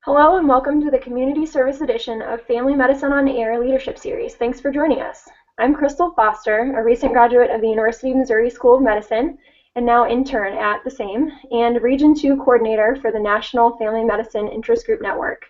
Hello and welcome to the Community Service Edition of Family Medicine on Air Leadership Series. Thanks for joining us. I'm Crystal Foster, a recent graduate of the University of Missouri School of Medicine and now intern at the same, and Region 2 Coordinator for the National Family Medicine Interest Group Network.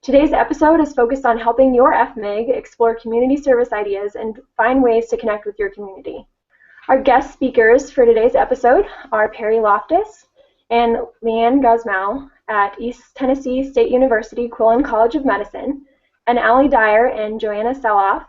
Today's episode is focused on helping your FMIG explore community service ideas and find ways to connect with your community. Our guest speakers for today's episode are Perry Loftus and Leanne Guzmao at East Tennessee State University Quillen College of Medicine, and Allie Dyer and Joanna Seloff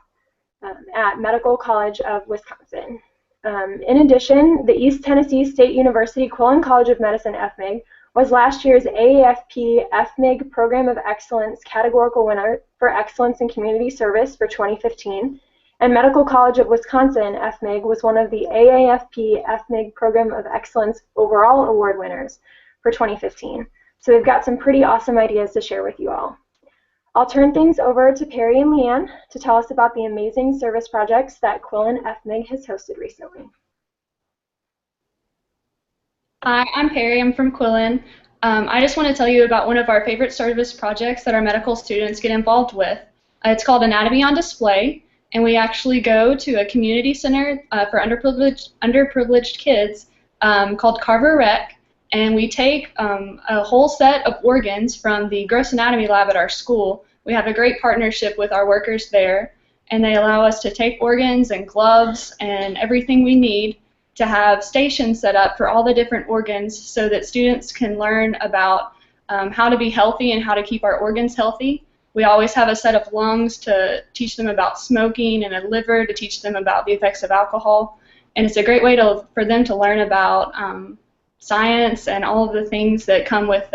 at Medical College of Wisconsin. In addition, the East Tennessee State University Quillen College of Medicine FMIG was last year's AAFP FMIG Program of Excellence categorical winner for Excellence in Community Service for 2015, and Medical College of Wisconsin FMIG was one of the AAFP FMIG Program of Excellence Overall Award winners for 2015. So they've got some pretty awesome ideas to share with you all. I'll turn things over to Perry and Leanne to tell us about the amazing service projects that Quillen FMIG has hosted recently. Hi, I'm Perry. I'm from Quillen. I just want to tell you about one of our favorite service projects that our medical students get involved with. It's called Anatomy on Display, and we actually go to a community center for underprivileged kids called Carver Rec, and we take a whole set of organs from the gross anatomy lab at our school. We have a great partnership with our workers there, and they allow us to take organs and gloves and everything we need to have stations set up for all the different organs so that students can learn about how to be healthy and how to keep our organs healthy. We always have a set of lungs to teach them about smoking and a liver to teach them about the effects of alcohol, and it's a great way for them to learn about science and all of the things that come with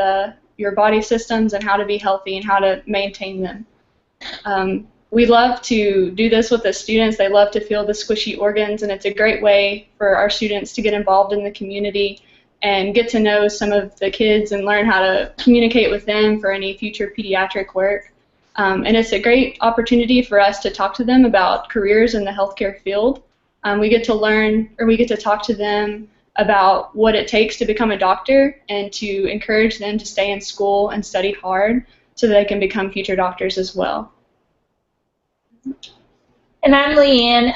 your body systems and how to be healthy and how to maintain them. We love to do this with the students. They love to feel the squishy organs, and it's a great way for our students to get involved in the community and get to know some of the kids and learn how to communicate with them for any future pediatric work. And it's a great opportunity for us to talk to them about careers in the healthcare field. We get to talk to them about what it takes to become a doctor and to encourage them to stay in school and study hard so that they can become future doctors as well. And I'm Leanne.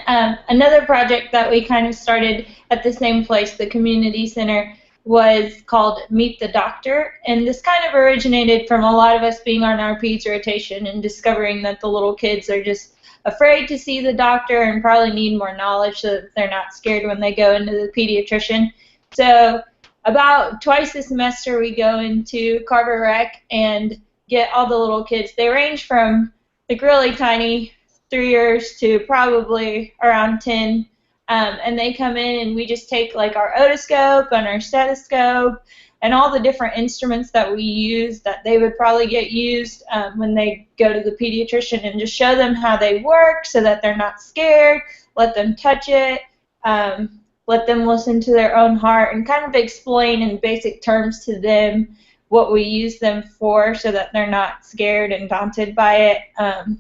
Another project that we kind of started at the same place, the community center, was called Meet the Doctor, and this kind of originated from a lot of us being on our peds rotation and discovering that the little kids are just afraid to see the doctor and probably need more knowledge so that they're not scared when they go into the pediatrician. So about twice a semester we go into Carver Rec and get all the little kids. They range from like really tiny 3-years to probably around 10. And they come in and we just take like our otoscope and our stethoscope and all the different instruments that we use that they would probably get used when they go to the pediatrician, and just show them how they work so that they're not scared, let them touch it, let them listen to their own heart, and kind of explain in basic terms to them what we use them for so that they're not scared and daunted by it.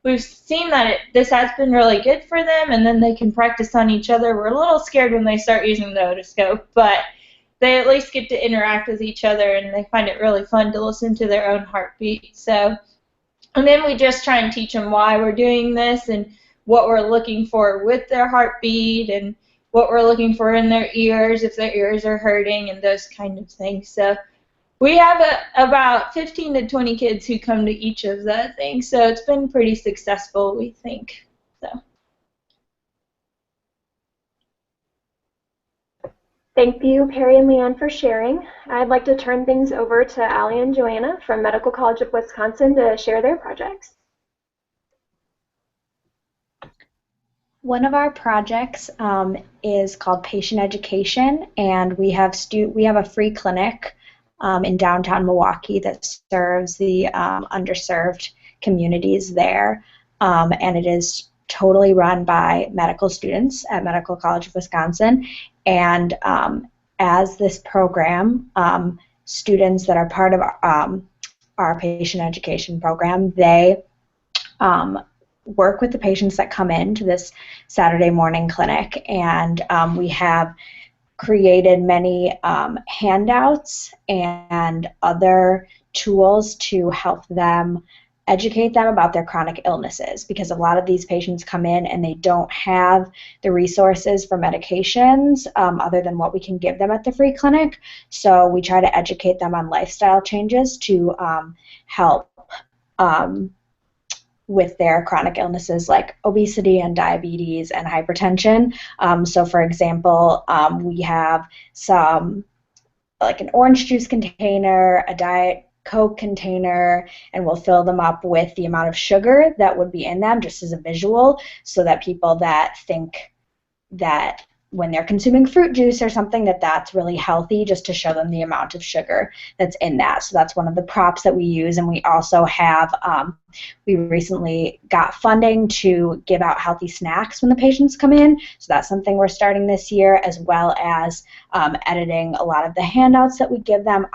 We've seen that this has been really good for them, and then they can practice on each other. We're a little scared when they start using the otoscope, but they at least get to interact with each other, and they find it really fun to listen to their own heartbeat. So, and then we just try and teach them why we're doing this and what we're looking for with their heartbeat and what we're looking for in their ears if their ears are hurting and those kind of things. So we have about 15 to 20 kids who come to each of the things, so it's been pretty successful, we think. So. Thank you, Perry and Leanne, for sharing. I'd like to turn things over to Allie and Joanna from Medical College of Wisconsin to share their projects. One of our projects is called Patient Education, and we have a free clinic in downtown Milwaukee that serves the underserved communities there, and it is totally run by medical students at Medical College of Wisconsin. And as this program, students that are part of our patient education program, they work with the patients that come into this Saturday morning clinic, and we have created many handouts and other tools to help them educate them about their chronic illnesses, because a lot of these patients come in and they don't have the resources for medications other than what we can give them at the free clinic. So we try to educate them on lifestyle changes to help with their chronic illnesses like obesity and diabetes and hypertension. So for example, we have some like an orange juice container, a Diet Coke container, and we'll fill them up with the amount of sugar that would be in them just as a visual, so that people that think that when they're consuming fruit juice or something that's really healthy, just to show them the amount of sugar that's in that. So that's one of the props that we use. And we also have, we recently got funding to give out healthy snacks when the patients come in. So that's something we're starting this year, as well as editing a lot of the handouts that we give them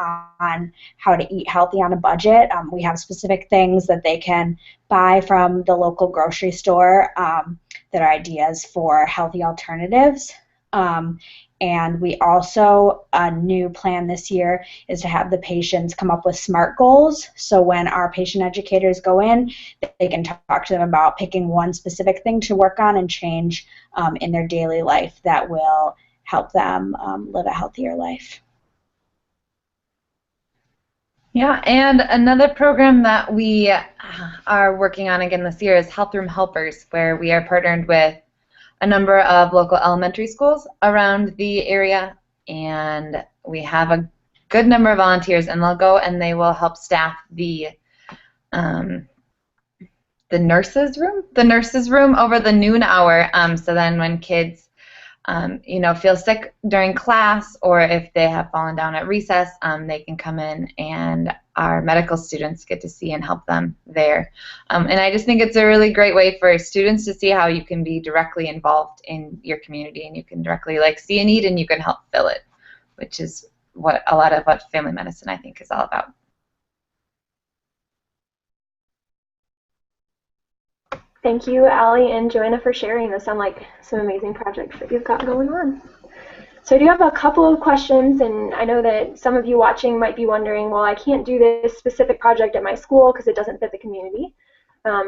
on how to eat healthy on a budget. We have specific things that they can buy from the local grocery store that are ideas for healthy alternatives. And we also, a new plan this year is to have the patients come up with SMART goals. So when our patient educators go in, they can talk to them about picking one specific thing to work on and change in their daily life that will help them live a healthier life. Yeah, and another program that we are working on again this year is Health Room Helpers, where we are partnered with a number of local elementary schools around the area, and we have a good number of volunteers, and they'll go and they will help staff the nurses room over the noon hour. So then when kids feel sick during class, or if they have fallen down at recess, they can come in and our medical students get to see and help them there. And I just think it's a really great way for students to see how you can be directly involved in your community, and you can directly see a need and you can help fill it, which is what a lot of what family medicine I think is all about. Thank you, Allie and Joanna, for sharing. Those sound like some amazing projects that you've got going on. So I do have a couple of questions, and I know that some of you watching might be wondering, well, I can't do this specific project at my school because it doesn't fit the community.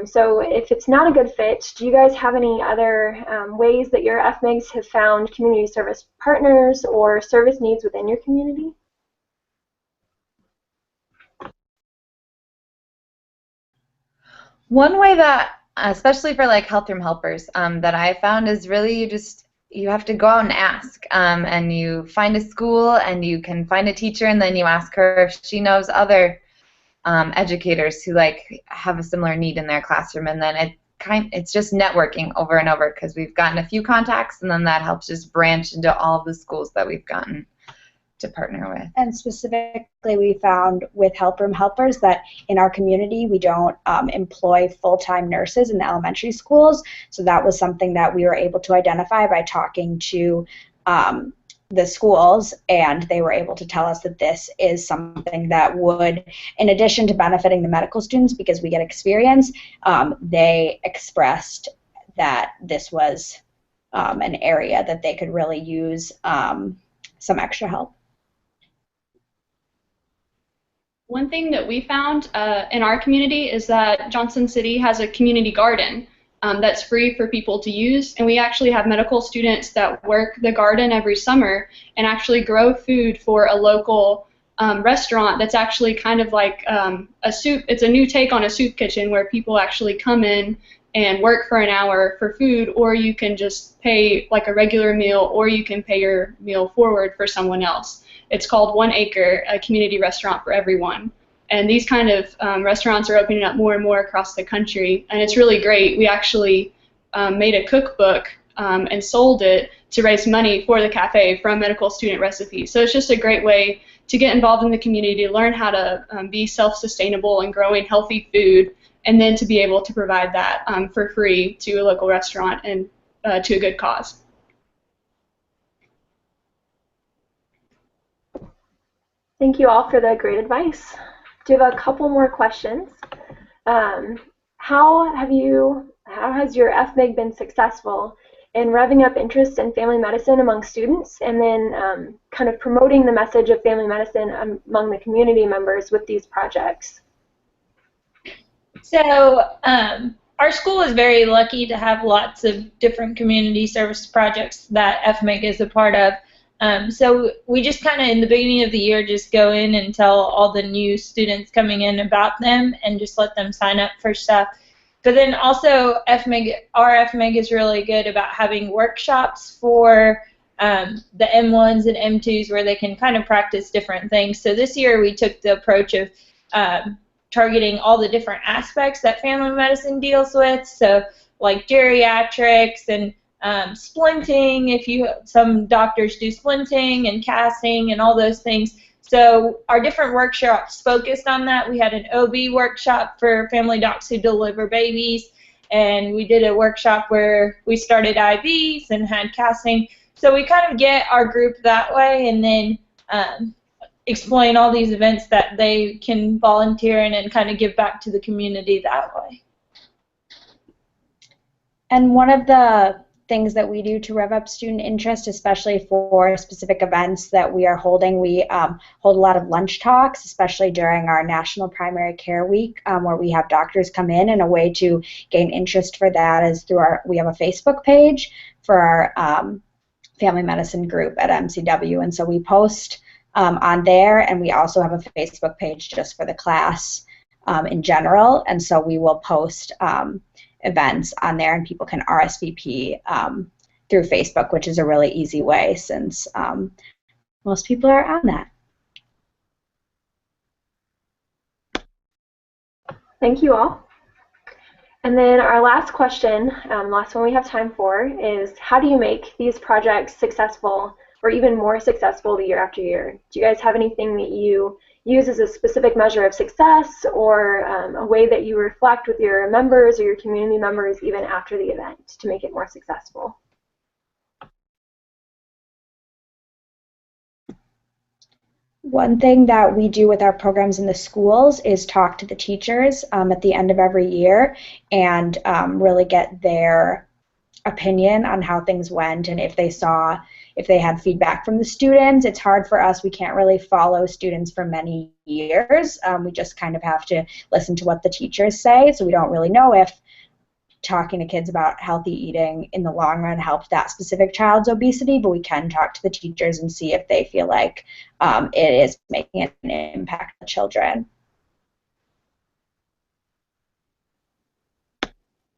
So if it's not a good fit, do you guys have any other ways that your FMIGs have found community service partners or service needs within your community? One way that, especially for Health Room Helpers, that I found is really you have to go out and ask, and you find a school and you can find a teacher, and then you ask her if she knows other educators who have a similar need in their classroom, and then it's just networking over and over, because we've gotten a few contacts, and then that helps just branch into all of the schools that we've gotten to partner with. And specifically, we found with Health Room Helpers that in our community we don't employ full-time nurses in the elementary schools, so that was something that we were able to identify by talking to the schools, and they were able to tell us that this is something that would, in addition to benefiting the medical students because we get experience, they expressed that this was an area that they could really use some extra help. One thing that we found in our community is that Johnson City has a community garden that's free for people to use, and we actually have medical students that work the garden every summer and actually grow food for a local restaurant that's actually kind of like a soup. It's a new take on a soup kitchen where people actually come in and work for an hour for food, or you can just pay a regular meal, or you can pay your meal forward for someone else. It's called 1 Acre, a community restaurant for everyone. And these kind of restaurants are opening up more and more across the country, and it's really great. We actually made a cookbook and sold it to raise money for the cafe from medical student recipes. So it's just a great way to get involved in the community, to learn how to be self-sustainable and growing healthy food, and then to be able to provide that for free to a local restaurant and to a good cause. Thank you all for the great advice. Do you have a couple more questions? How has your FMIG been successful and revving up interest in family medicine among students, and then kind of promoting the message of family medicine among the community members with these projects. So our school is very lucky to have lots of different community service projects that FMIG is a part of. So we just kind of in the beginning of the year just go in and tell all the new students coming in about them and just let them sign up for stuff. But then also our FMIG is really good about having workshops for the M1s and M2s where they can kind of practice different things. So this year we took the approach of targeting all the different aspects that family medicine deals with. So like geriatrics and splinting, some doctors do splinting and casting and all those things. So our different workshops focused on that. We had an OB workshop for family docs who deliver babies, and we did a workshop where we started IVs and had casting. So we kind of get our group that way, and then explain all these events that they can volunteer in and kind of give back to the community that way. And one of the things that we do to rev up student interest, especially for specific events that we are holding, we hold a lot of lunch talks, especially during our National Primary Care Week, where we have doctors come in, and a way to gain interest for that is through we have a Facebook page for our family medicine group at MCW, and so we post on there, and we also have a Facebook page just for the class in general, and so we will post events on there, and people can RSVP through Facebook, which is a really easy way since most people are on that. Thank you all. And then our last question, last one we have time for, is how do you make these projects successful or even more successful year after year? Do you guys have anything that you use as a specific measure of success, or a way that you reflect with your members or your community members even after the event to make it more successful? One thing that we do with our programs in the schools is talk to the teachers at the end of every year and really get their opinion on how things went, and if they had feedback from the students. It's hard for us. We can't really follow students for many years. We just kind of have to listen to what the teachers say, so we don't really know if talking to kids about healthy eating in the long run helped that specific child's obesity, but we can talk to the teachers and see if they feel like it is making an impact on children.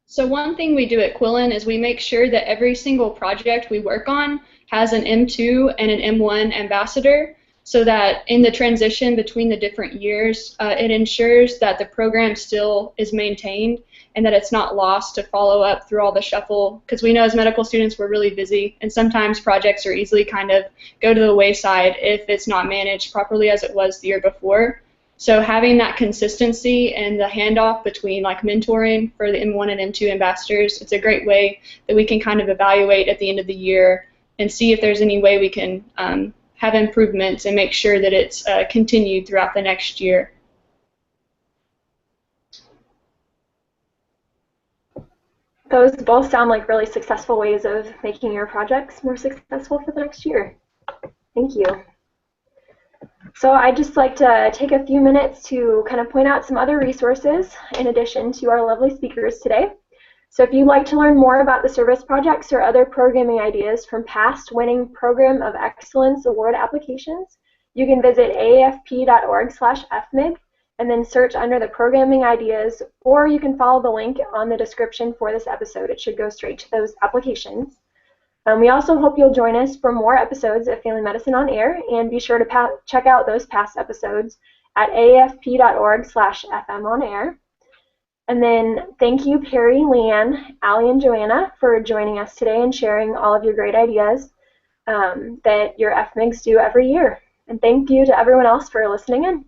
So one thing we do at Quillen is we make sure that every single project we work on has an M2 and an M1 ambassador, so that in the transition between the different years, it ensures that the program still is maintained and that it's not lost to follow up through all the shuffle, because we know as medical students we're really busy, and sometimes projects are easily kind of go to the wayside if it's not managed properly as it was the year before. So having that consistency and the handoff between like mentoring for the M1 and M2 ambassadors, it's a great way that we can kind of evaluate at the end of the year and see if there's any way we can have improvements and make sure that it's continued throughout the next year. Those both sound like really successful ways of making your projects more successful for the next year. Thank you. So I'd just like to take a few minutes to kind of point out some other resources in addition to our lovely speakers today. So if you'd like to learn more about the service projects or other programming ideas from past winning Program of Excellence Award applications, you can visit aafp.org/fmig and then search under the programming ideas, or you can follow the link on the description for this episode. It should go straight to those applications. We also hope you'll join us for more episodes of Family Medicine on Air, and be sure to check out those past episodes at aafp.org/fmonair. And then thank you, Perry, Leanne, Allie, and Joanna for joining us today and sharing all of your great ideas that your FMIGs do every year. And thank you to everyone else for listening in.